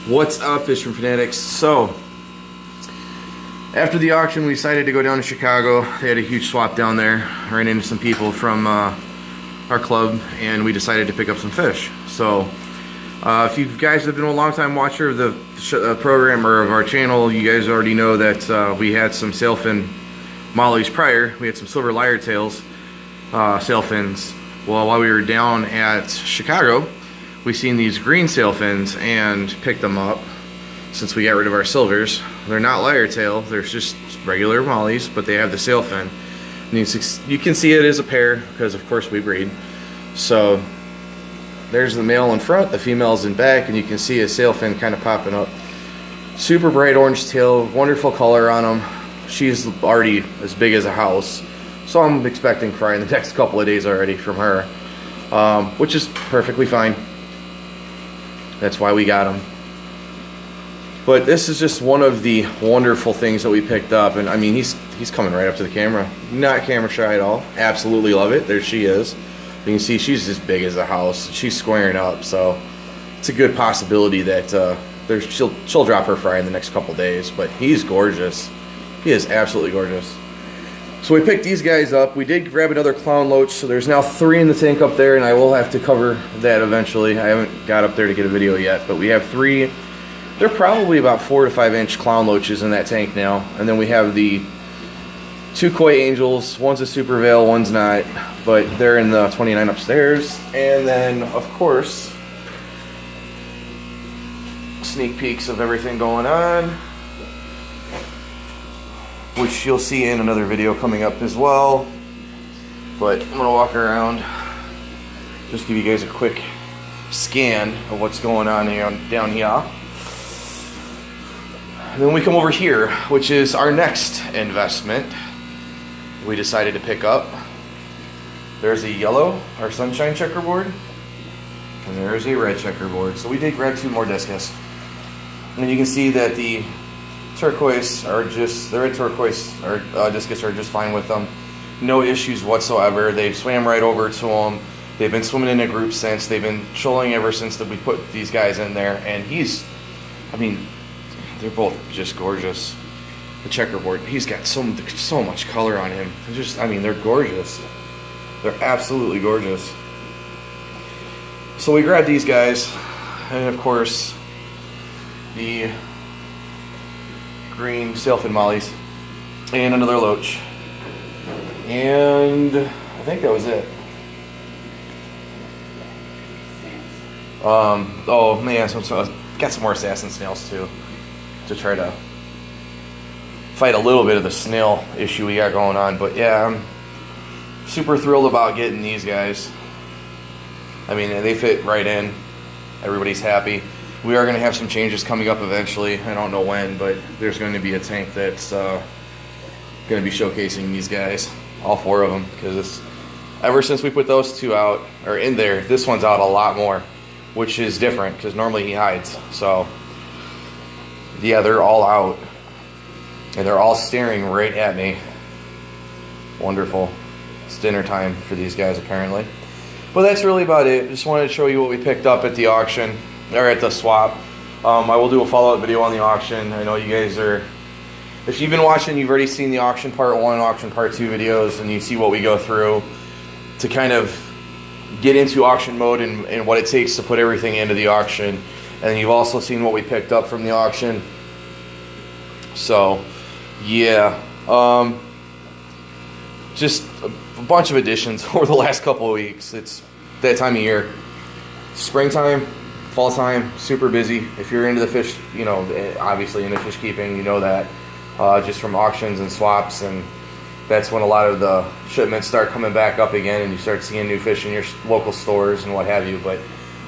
What's up, Fishing Fanatics? So, after the auction, we decided to go down to Chicago. They had a huge swap down there. Ran into some people from our club, and we decided to pick up some fish. So, if you guys have been a long-time watcher of the program or of our channel, you guys already know that we had some sailfin mollies prior. We had some silver lyre tails sailfins. Well, while we were down at Chicago, we seen these green sailfins and picked them up since we got rid of our silvers. They're not lyre tail, they're just regular mollies, but they have the sailfin. And you can see it is a pair because of course we breed. So there's the male in front, the female's in back, and you can see a sailfin kind of popping up. Super bright orange tail, wonderful color on them. She's already as big as a house, so I'm expecting fry in the next couple of days already from her, which is perfectly fine. That's why we got them. But this is just one of the wonderful things that we picked up, and I mean he's coming right up to the camera, not camera shy at all. Absolutely love it. There she is. You can see she's as big as a house. She's squaring up, so it's a good possibility that she'll drop her fry in the next couple days. But he's gorgeous. He is absolutely gorgeous. So we picked these guys up. We did grab another clown loach, so there's now 3 in the tank up there, and I will have to cover that eventually. I haven't got up there to get a video yet, but we have 3. They're probably about 4 to 5 inch clown loaches in that tank now. And then we have the 2 koi angels. One's a super veil, one's not, but they're in the 29 upstairs. And then, of course, sneak peeks of everything going on, which you'll see in another video coming up as well. But I'm gonna walk around, just give you guys a quick scan of what's going on down here. And then we come over here, which is our next investment we decided to pick up. There's a yellow, our sunshine checkerboard, and there's a red checkerboard. So we did grab 2 more discus. And you can see that the turquoise are just, the red turquoise or discus are just fine with them. No issues whatsoever. They swam right over to them. They've been swimming in a group since. They've been shoaling ever since that we put these guys in there. And I mean, they're both just gorgeous. The checkerboard, he's got so much color on him. I mean, they're gorgeous. They're absolutely gorgeous. So we grabbed these guys, and of course, the green sailfin mollies, and another loach. And I think that was it. Oh man, so got some more assassin snails too, to try to fight a little bit of the snail issue we got going on. But yeah, I'm super thrilled about getting these guys. I mean, they fit right in. Everybody's happy. We are going to have some changes coming up eventually. I don't know when, but there's going to be a tank that's going to be showcasing these guys, all 4 of them, because ever since we put those 2 out, or in there, this one's out a lot more, which is different because normally he hides. So yeah, they're all out, and they're all staring right at me. Wonderful. It's dinner time for these guys apparently. But that's really about it. Just wanted to show you what we picked up at the auction, or at the swap. I will do a follow-up video on the auction. I know you guys are, if you've been watching, you've already seen the auction part 1, auction part 2 videos, and you see what we go through to kind of get into auction mode and what it takes to put everything into the auction. And you've also seen what we picked up from the auction. So yeah, just a bunch of additions over the last couple of weeks. It's that time of year, springtime, fall time, super busy. If you're into the fish, you know, obviously into fish keeping, you know that, just from auctions and swaps, and that's when a lot of the shipments start coming back up again, and you start seeing new fish in your local stores and what have you. But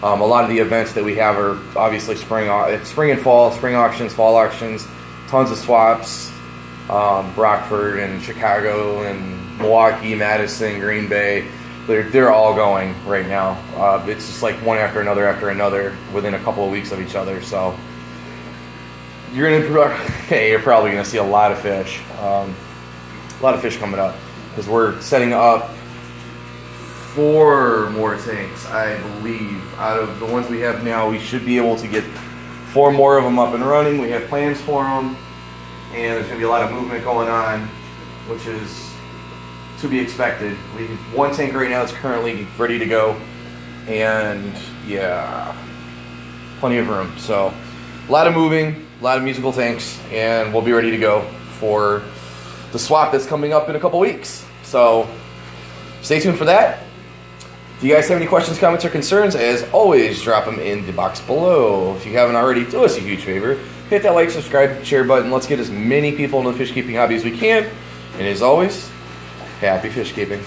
a lot of the events that we have are obviously spring and fall, spring auctions, fall auctions, tons of swaps, Rockford and Chicago and Milwaukee, Madison, Green Bay. They're all going right now. It's just like one after another within a couple of weeks of each other. So you're probably gonna see a lot of fish. A lot of fish coming up because we're setting up 4 more tanks, I believe. Out of the ones we have now, we should be able to get 4 more of them up and running. We have plans for them, and there's going to be a lot of movement going on, which is to be expected. We have 1 tank right now that's currently ready to go, and yeah, plenty of room. So a lot of moving, a lot of musical tanks, and we'll be ready to go for the swap that's coming up in a couple weeks. So stay tuned for that. If you guys have any questions, comments, or concerns, as always, drop them in the box below. If you haven't already, do us a huge favor. Hit that like, subscribe, share button. Let's get as many people into the fish keeping hobby as we can. And as always, happy fish keeping.